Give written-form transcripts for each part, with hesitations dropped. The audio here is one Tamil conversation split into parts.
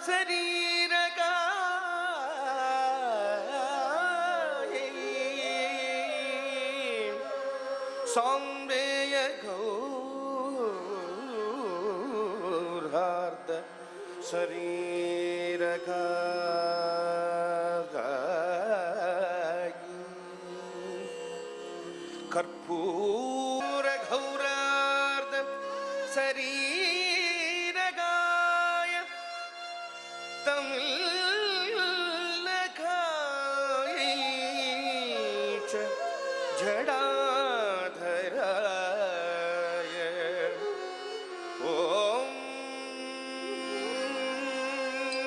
शरीरकाय सौम्येय गौरार्ध शरीरकाय कर्पूर गौरार्ध शरीरकाय तमिलकाय च जडाधराय ओम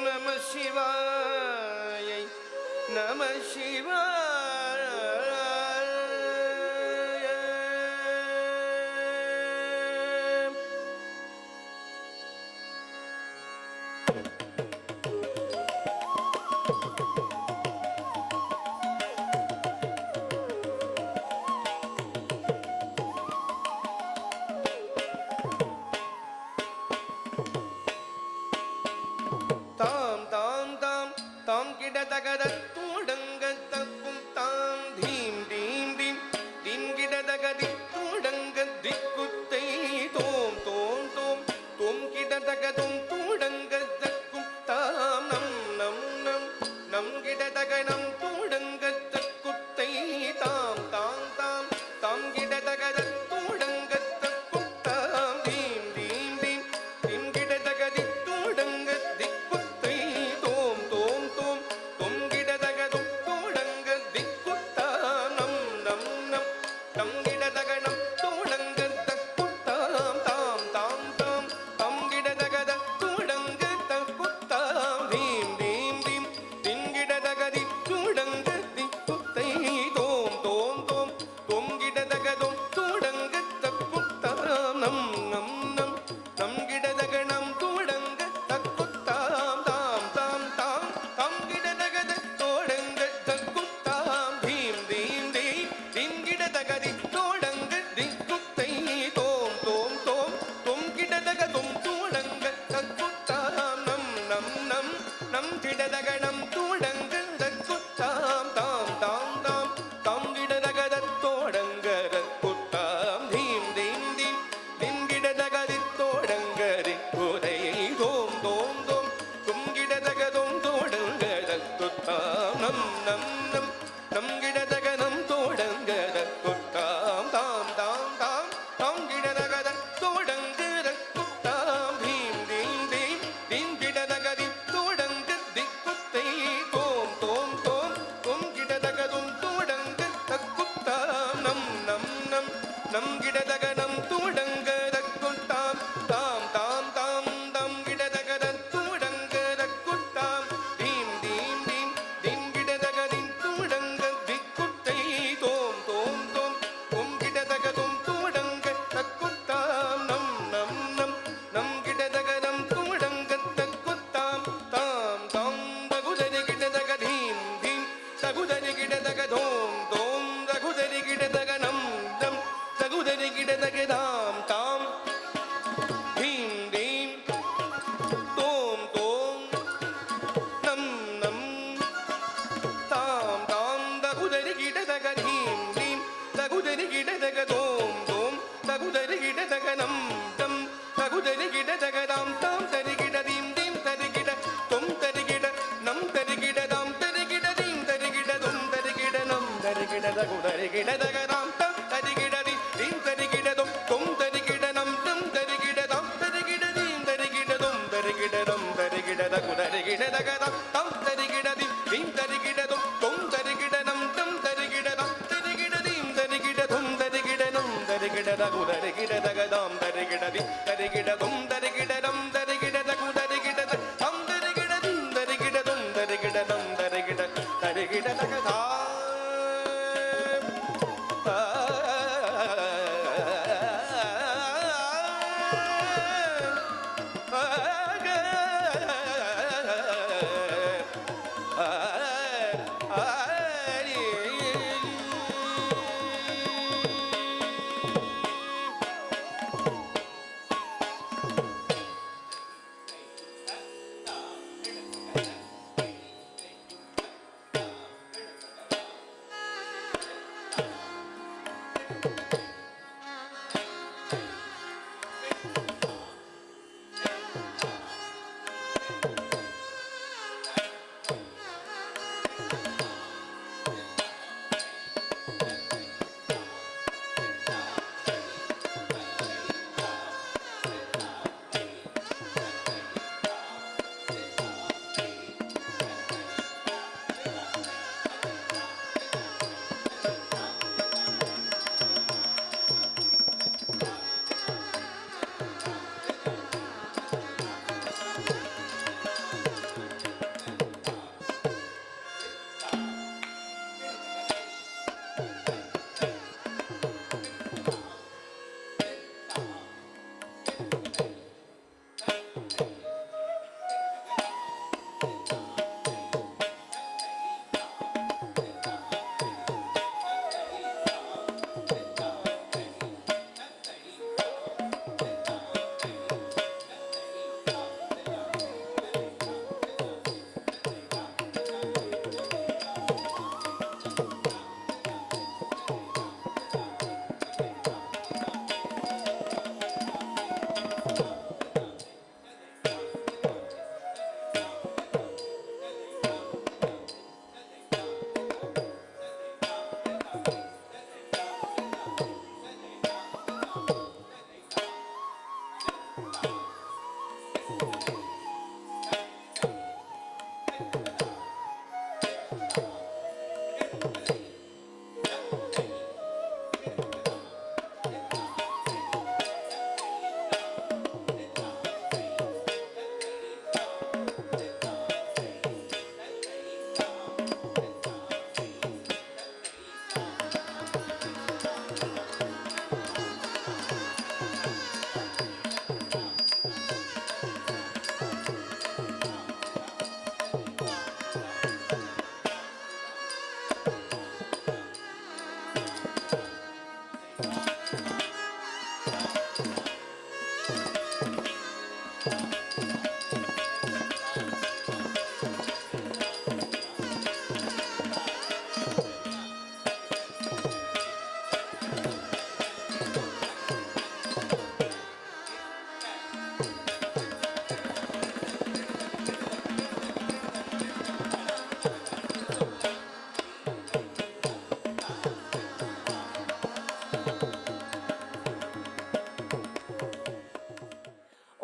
नमः शिवाय नमः शिवाय ताम ताम ताम ताम किडदगद तूडंगदक्कुम ताम धीम धीम धीम धीम किडदगदि तूडंगदिक्कुत्तै तोम तोम तोम तोम किडदगदुम तूडंगदक्कुम ताम नम नम नम नम किडदगनम तूडंगदक्कुत्तै ताम ताम ताम ताम किडदगद तूडंगदक्कुम ताम धीम धीम धीम धीम किडदगदि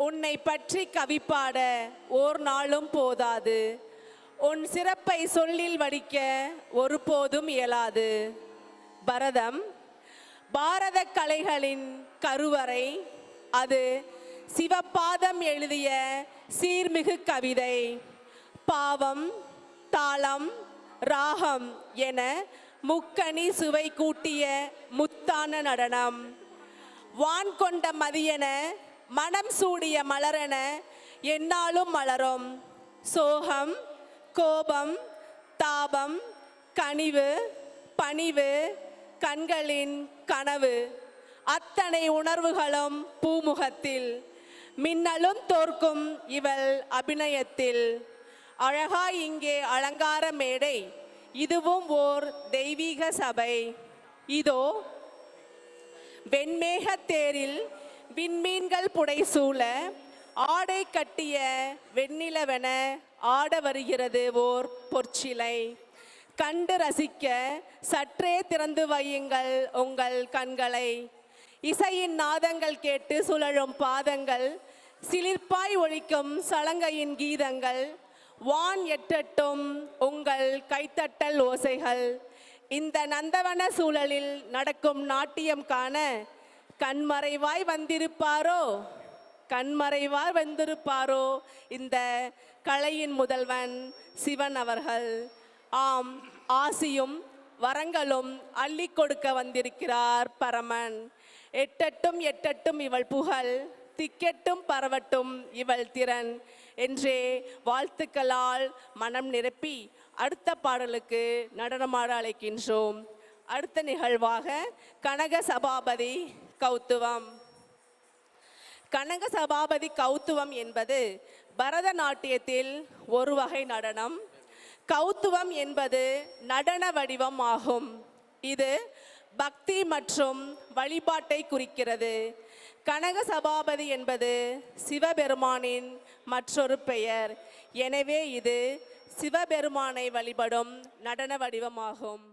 உன்னை பற்றி கவிப்பாட ஓர் நாளும் போதாது, உன் சிறப்பை சொல்லில் வடிக்க ஒருபோதும் இயலாது. பரதம் பாரத கலைகளின் கருவறை, அது சிவபாதம் எழுதிய சீர்மிகு கவிதை. பாவம், தாளம், ராகம் என முக்கணி சுவை கூட்டிய முத்தான நடனம். வான் கொண்ட மதியென மனம் சூடிய மலரென எந்நாளும் மலரும். சோகம், கோபம், தாபம், கனிவு, பணிவு, கண்களின் கனவு, அத்தனை உணர்வுகளும் பூமுகத்தில். மின்னலும் தோற்கும் இவள் அபிநயத்தில். அழகாய் இங்கே அலங்கார மேடை, இதுவும் ஓர் தெய்வீக சபை. இதோ வெண்மேக தேரில் விண்மீன்கள் புடைசூழ ஆடை கட்டிய வெண்ணிலவென ஆட வருகிறது ஓர் பொற்சிலை. கண்டு ரசிக்க சற்றே திறந்து வையுங்கள் உங்கள் கண்களை. இசையின் நாதங்கள் கேட்டு சுழலும் பாதங்கள், சிலிர்ப்பாய் ஒழிக்கும் சலங்கையின் கீதங்கள், வான் எட்டட்டும் உங்கள் கைத்தட்டல் ஓசைகள். இந்த நந்தவன சூழலில் நடக்கும் நாட்டியம் காண கண்மறைவாய் வந்திருப்பாரோ, கண்மறைவாய் வந்திருப்பாரோ இந்த கலையின் முதல்வன் சிவன் அவர்கள். ஆம், ஆசியும் வரங்களும் அள்ளி கொடுக்க வந்திருக்கிறார் பரமன். எட்டட்டும் எட்டட்டும் இவள் புகழ், திக்கெட்டும் பரவட்டும் இவள் திறன் என்றே வாழ்த்துக்களால் மனம் நிரப்பி அடுத்த பாடலுக்கு நடனமாட அழைக்கின்றோம். அடுத்த நிகழ்வாக கனக சபாபதி கௌத்துவம். கனக சபாபதி கௌத்துவம் என்பது பரதநாட்டியத்தில் ஒரு வகை நடனம். கௌத்துவம் என்பது நடன வடிவம் ஆகும். இது பக்தி மற்றும் வழிபாட்டை குறிக்கிறது. கனக சபாபதி என்பது சிவபெருமானின் மற்றொரு பெயர். எனவே இது சிவபெருமானை வழிபடும் நடன வடிவமாகும்.